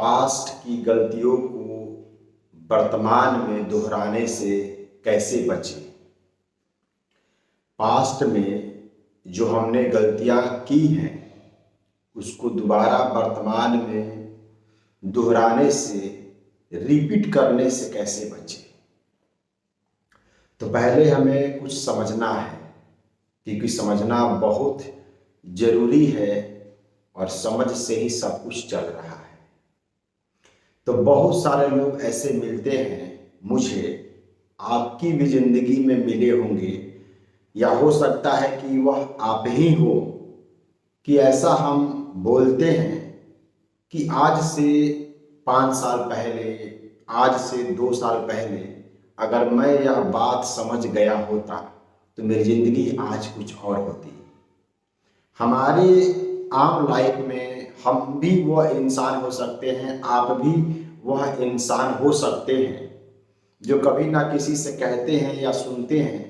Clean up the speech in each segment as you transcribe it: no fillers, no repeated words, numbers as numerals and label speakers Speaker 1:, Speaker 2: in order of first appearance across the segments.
Speaker 1: Past की गलतियों को वर्तमान में दोहराने से कैसे बचें। पास्ट में जो हमने गलतियां की हैं उसको दोबारा वर्तमान में दोहराने से, रिपीट करने से कैसे बचें। तो पहले हमें कुछ समझना है, क्योंकि समझना बहुत जरूरी है और समझ से ही सब कुछ चल रहा है। तो बहुत सारे लोग ऐसे मिलते हैं मुझे, आपकी भी जिंदगी में मिले होंगे, या हो सकता है कि वह आप ही हो, कि ऐसा हम बोलते हैं कि आज से 5 साल पहले, आज से 2 साल पहले अगर मैं यह बात समझ गया होता तो मेरी ज़िंदगी आज कुछ और होती। हमारे आम लाइफ में हम भी वह इंसान हो सकते हैं, आप भी वह इंसान हो सकते हैं जो कभी ना किसी से कहते हैं या सुनते हैं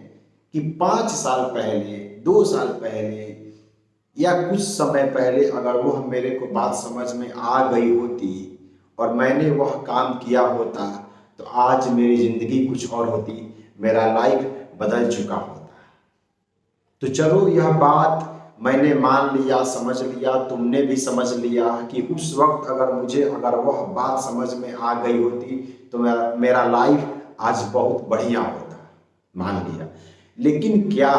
Speaker 1: कि 5 साल पहले, 2 साल पहले या कुछ समय पहले अगर वह मेरे को बात समझ में आ गई होती और मैंने वह काम किया होता तो आज मेरी ज़िंदगी कुछ और होती, मेरा लाइफ बदल चुका होता। तो चलो, यह बात मैंने मान लिया, समझ लिया, तुमने भी समझ लिया कि उस वक्त अगर वह बात समझ में आ गई होती तो मेरा लाइफ आज बहुत बढ़िया होता, मान लिया। लेकिन क्या,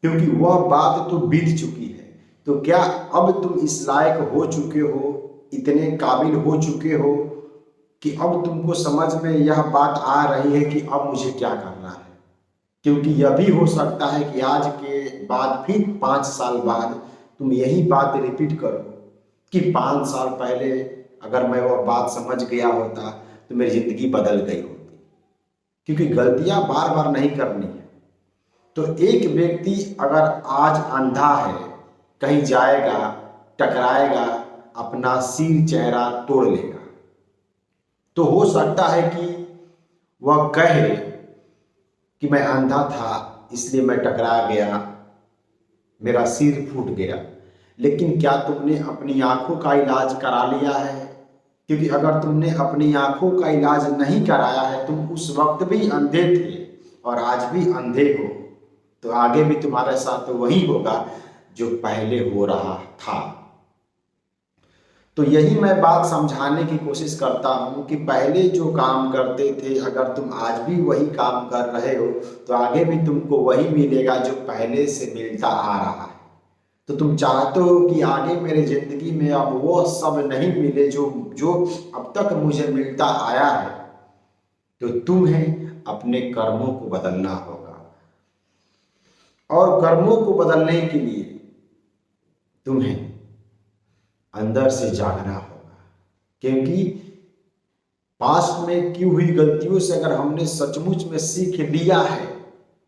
Speaker 1: क्योंकि वह बात तो बीत चुकी है, तो क्या अब तुम इस लायक हो चुके हो, इतने काबिल हो चुके हो कि अब तुमको समझ में यह बात आ रही है कि अब मुझे क्या करना है। क्योंकि यह भी हो सकता है कि आज के बाद फिर 5 साल बाद तुम यही बात रिपीट करो कि 5 साल पहले अगर मैं वह बात समझ गया होता तो मेरी ज़िंदगी बदल गई होती। क्योंकि गलतियां बार बार नहीं करनी है। तो एक व्यक्ति अगर आज अंधा है, कहीं जाएगा, टकराएगा, अपना सिर चेहरा तोड़ लेगा, तो हो सकता है कि वह कहे कि मैं अंधा था इसलिए मैं टकरा गया, मेरा सिर फूट गया। लेकिन क्या तुमने अपनी आंखों का इलाज करा लिया है? क्योंकि अगर तुमने अपनी आंखों का इलाज नहीं कराया है, तुम उस वक्त भी अंधे थे और आज भी अंधे हो, तो आगे भी तुम्हारे साथ तो वही होगा जो पहले हो रहा था। तो यही मैं बात समझाने की कोशिश करता हूँ कि पहले जो काम करते थे, अगर तुम आज भी वही काम कर रहे हो तो आगे भी तुमको वही मिलेगा जो पहले से मिलता आ रहा है। तो तुम चाहते हो कि आगे मेरे ज़िंदगी में अब वो सब नहीं मिले जो जो अब तक मुझे मिलता आया है, तो तुम्हें अपने कर्मों को बदलना होगा। और कर्मों को बदलने के लिए तुम्हें अंदर से जागना होगा। क्योंकि पास्ट में की हुई गलतियों से अगर हमने सचमुच में सीख लिया है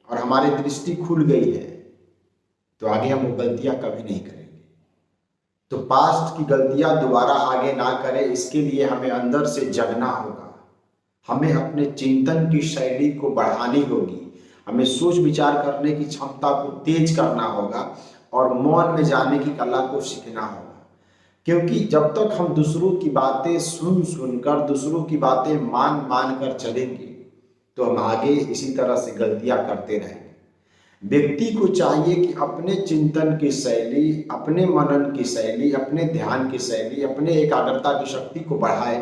Speaker 1: और हमारी दृष्टि खुल गई है, तो आगे हम वो गलतियां कभी नहीं करेंगे। तो पास्ट की गलतियां दोबारा आगे ना करें, इसके लिए हमें अंदर से जगना होगा। हमें अपने चिंतन की शैली को बढ़ानी होगी, हमें सोच विचार करने की क्षमता को तेज करना होगा और मौन में जाने की कला को सीखना होगा। क्योंकि जब तक हम दूसरों की बातें सुनकर, दूसरों की बातें मान कर चलेंगे, तो हम आगे इसी तरह से गलतियां करते रहेंगे। व्यक्ति को चाहिए कि अपने चिंतन की शैली, अपने मनन की शैली, अपने ध्यान की शैली, अपने एकाग्रता की शक्ति को बढ़ाए,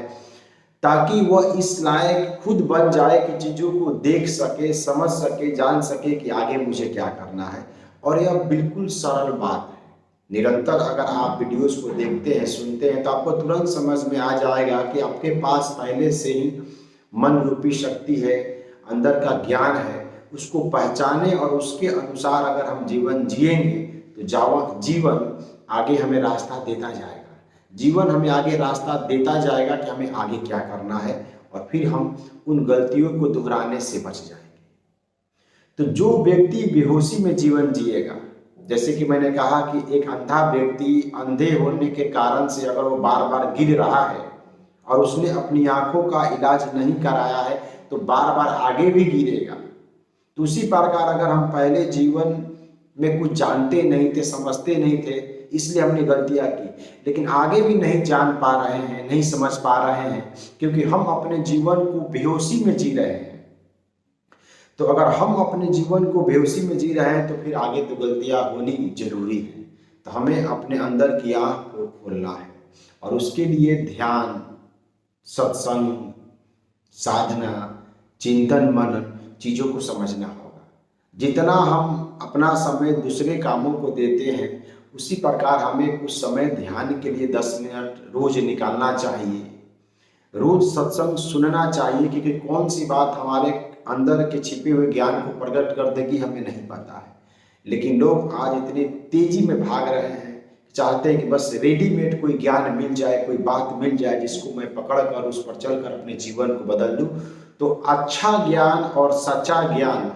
Speaker 1: ताकि वह इस लायक खुद बन जाए कि चीज़ों को देख सके, समझ सके, जान सके कि आगे मुझे क्या करना है। और यह बिल्कुल सरल बात है। निरंतर अगर आप वीडियोस को देखते हैं, सुनते हैं, तो आपको तुरंत समझ में आ जाएगा कि आपके पास पहले से ही मन रूपी शक्ति है, अंदर का ज्ञान है। उसको पहचाने और उसके अनुसार अगर हम जीवन जिएंगे तो जीवन आगे हमें रास्ता देता जाएगा। जीवन हमें आगे रास्ता देता जाएगा कि हमें आगे क्या करना है, और फिर हम उन गलतियों को दोहराने से बच जाएंगे। तो जो व्यक्ति बेहोशी में जीवन जिएगा, जैसे कि मैंने कहा कि एक अंधा व्यक्ति अंधे होने के कारण से अगर वो बार बार गिर रहा है और उसने अपनी आंखों का इलाज नहीं कराया है, तो बार बार आगे भी गिरेगा। तो उसी प्रकार अगर हम पहले जीवन में कुछ जानते नहीं थे, समझते नहीं थे, इसलिए हमने गलतियां की, लेकिन आगे भी नहीं जान पा रहे हैं, नहीं समझ पा रहे हैं, क्योंकि हम अपने जीवन को बेहोशी में जी रहे हैं। तो अगर हम अपने जीवन को बेहोशी में जी रहे हैं तो फिर आगे तो गलतियां होनी जरूरी है। तो हमें अपने अंदर की आँख को खोलना है और उसके लिए ध्यान, सत्संग, साधना, चिंतन मनन चीज़ों को समझना होगा। जितना हम अपना समय दूसरे कामों को देते हैं, उसी प्रकार हमें कुछ समय ध्यान के लिए 10 मिनट रोज निकालना चाहिए। रोज सत्संग सुनना चाहिए, क्योंकि कौन सी बात हमारे अंदर के छिपे हुए ज्ञान को प्रकट कर देगी हमें नहीं पता है। लेकिन लोग आज इतनी तेजी में भाग रहे हैं, चाहते हैं कि बस रेडीमेड कोई ज्ञान मिल जाए, कोई बात मिल जाए जिसको मैं पकड़ कर उस पर चलकर अपने जीवन को बदल लूँ। तो अच्छा ज्ञान और सच्चा ज्ञान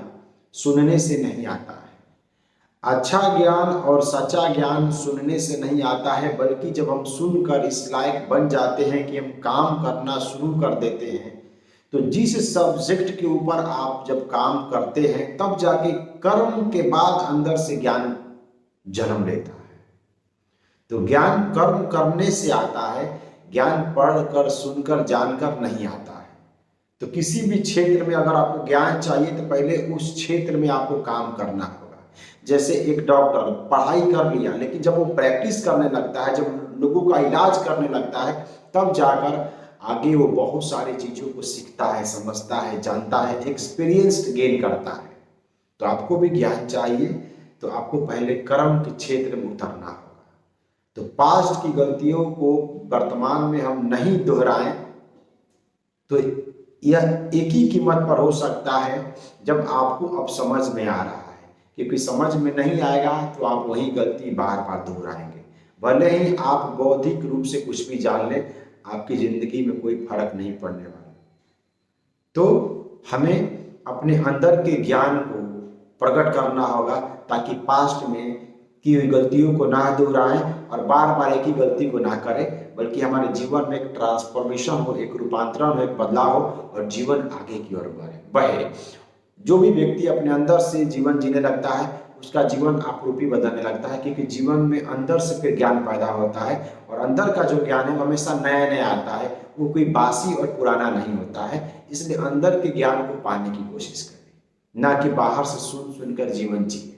Speaker 1: सुनने से नहीं आता है। अच्छा ज्ञान और सच्चा ज्ञान सुनने से नहीं आता है, बल्कि जब हम सुनकर इस लायक बन जाते हैं कि हम काम करना शुरू कर देते हैं, तो जिस सब्जेक्ट के ऊपर आप जब काम करते हैं तब जाके कर्म के बाद अंदर से ज्ञान जन्म लेता है। तो ज्ञान कर्म करने से आता है, ज्ञान पढ़कर सुनकर जानकर नहीं आता है। तो किसी भी क्षेत्र में अगर आपको ज्ञान चाहिए तो पहले उस क्षेत्र में आपको काम करना होगा। जैसे एक डॉक्टर पढ़ाई कर लिया, लेकिन जब वो प्रैक्टिस करने लगता है, जब लोगों का इलाज करने लगता है, तब जाकर आगे वो बहुत सारी चीज़ों को सीखता है, समझता है, जानता है, एक्सपीरियंस गेन करता है। तो आपको भी ज्ञान चाहिए तो आपको पहले कर्म के क्षेत्र में उतरना होगा। तो पास्ट की गलतियों को वर्तमान में हम नहीं दोहराएं, तो यह एक ही कीमत पर हो सकता है जब आपको अब समझ में आ रहा है, क्योंकि समझ में नहीं आएगा तो आप वही गलती बार बार दोहराएंगे। भले ही आप बौद्धिक रूप से कुछ भी जान लें, आपकी जिंदगी में कोई फर्क नहीं पड़ने वाला। तो हमें अपने अंदर के ज्ञान को प्रकट करना होगा, ताकि पास्ट में की हुई गलतियों को ना दोहराएं और बार बार एक ही गलती को ना करें, बल्कि हमारे जीवन में एक ट्रांसफॉर्मेशन हो, एक रूपांतरण हो, एक बदलाव हो और जीवन आगे की ओर बढ़े। जो भी व्यक्ति अपने अंदर से जीवन जीने लगता है, उसका जीवन आपरूपी बदलने लगता है, क्योंकि जीवन में अंदर से फिर ज्ञान पैदा होता है और अंदर का जो ज्ञान है वो हमेशा नया नया आता है, वो कोई बासी और पुराना नहीं होता है। इसलिए अंदर के ज्ञान को पाने की कोशिश करें, ना कि बाहर से सुन सुनकर जीवन जिए।